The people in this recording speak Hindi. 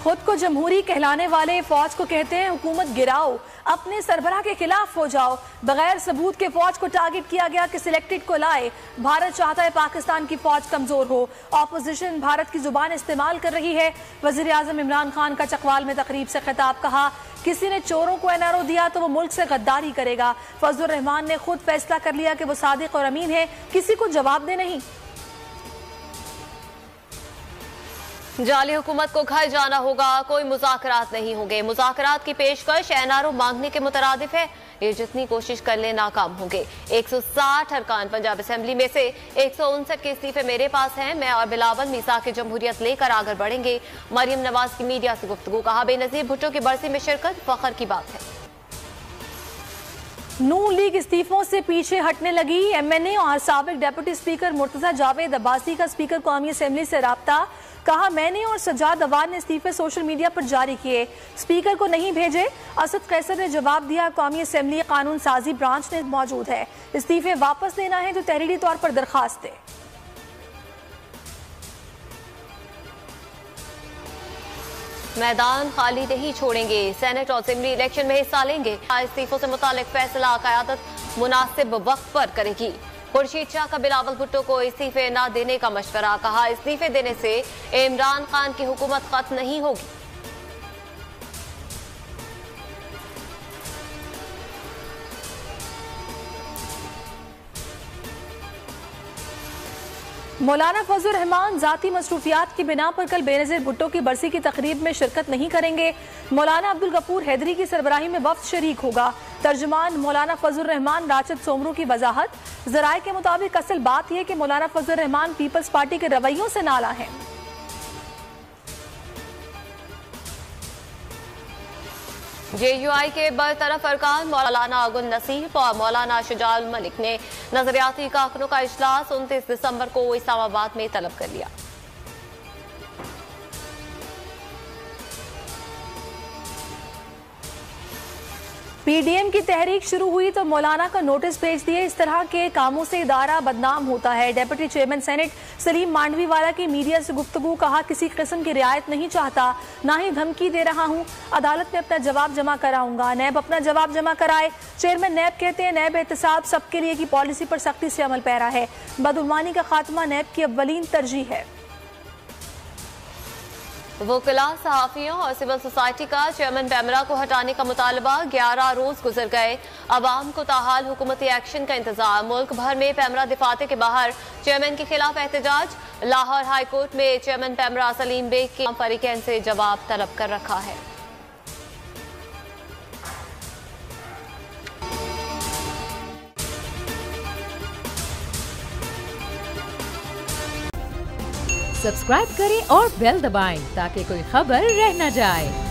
खुद को जमहूरी कहलाने वाले फौज को कहते हैं हुकूमत गिराओ, अपने सरबराह के खिलाफ हो जाओ। बगैर सबूत के फौज को टारगेट किया गया कि सिलेक्टेड को लाए। भारत चाहता है पाकिस्तान की फौज कमजोर हो। ऑपोजिशन भारत की जुबान इस्तेमाल कर रही है। वजीर आजम इमरान खान का चकवाल में तकरीब से खिताब, कहा किसी ने चोरों को एनआरओ दिया तो वो मुल्क से गद्दारी करेगा। फजलुर रहमान ने खुद फैसला कर लिया कि वो सादिक और अमीन है, किसी को जवाब दे नहीं। जाली हुकूमत को घर जाना होगा, कोई मुज़ाकरात नहीं होंगे। मुज़ाकरात की पेशकश एनआरओ मांगने के मुतरादिफ है। ये जितनी कोशिश कर ले नाकाम होंगे। 160 अरकान पंजाब असेंबली में से 159 के इस्तीफे मेरे पास हैं। मैं और बिलावल मीसाक की जमहूरियत लेकर आगे बढ़ेंगे। मरियम नवाज की मीडिया से गुफ्तगू, कहा बेनजीर भुट्टो की बरसी में शिरकत फख्र की बात है। नून लीग इस्तीफों से पीछे हटने लगी। एमएनए और साबिक डिप्टी स्पीकर मुर्तजा जावेद अब्बासी का स्पीकर कौमी असेंबली से राब्ता, कहा मैंने और सज्जाद अवान ने इस्तीफे सोशल मीडिया पर जारी किए, स्पीकर को नहीं भेजे। असद कैसर ने जवाब दिया कौमी असेंबली कानून साजी ब्रांच में मौजूद है, इस्तीफे वापस लेना है जो तहरीरी तौर पर दरखास्त है। मैदान खाली नहीं छोड़ेंगे, सेनेट और असेंबली इलेक्शन में हिस्सा लेंगे। इस्तीफों से मुतालिक फैसला क़यादत मुनासिब वक्त पर करेगी। खुर्शीद शाह का बिलावल भुट्टो को इस्तीफे न देने का मशवरा, कहा इस्तीफे देने से इमरान खान की हुकूमत खत्म नहीं होगी। मौलाना फजलुर रहमान जाती मसरूफियात की बिना पर कल बेनजीर भुट्टो की बरसी की तकरीब में शिरकत नहीं करेंगे। मौलाना अब्दुल गफूर हैदरी की सरबराही में वफ्द शरीक होगा। तर्जुमान मौलाना फजलुर रहमान राशिद सोमरू की वजाहत, जराए के मुताबिक असल बात यह कि मौलाना फजलुर रहमान पीपल्स पार्टी के रवैयों से नाला है। JUI के बरतरफ अरकान मौलाना अगुन नसीफ और मौलाना शुजाउल मलिक ने नजरियाती कारकुनों का इजलास 29 दिसंबर को इस्लामाबाद में तलब कर लिया। पीडीएम की तहरीक शुरू हुई तो मौलाना का नोटिस भेज दिए। इस तरह के कामों से इदारा बदनाम होता है। Deputy chairman senate Saleem Mandviwala की मीडिया से गुफ्तगू, कहा किसी किस्म की रियायत नहीं चाहता, ना ही धमकी दे रहा हूं। अदालत में अपना जवाब जमा कराऊंगा। नैब अपना जवाब जमा कराए। चेयरमैन नैब कहते हैं नैब एहतसाब सबके लिए की पॉलिसी पर सख्ती से अमल पैरा है। बदगुमानी का खात्मा नैब की अव्वलीन तरजीह है। वकीला, सहाफियों और सिविल सोसाइटी का चेयरमैन पैमरा को हटाने का मुतालबा। 11 रोज गुजर गए, अवाम को ताहाल हुकूमती एक्शन का इंतजार। मुल्क भर में पैमरा दफाते के बाहर चेयरमैन के खिलाफ एहतजाज। लाहौर हाई कोर्ट में चेयरमैन पैमरा सलीम बेग के फरीकैन से जवाब तलब कर रखा है। सब्सक्राइब करें और बेल दबाएं ताकि कोई खबर रह न जाए।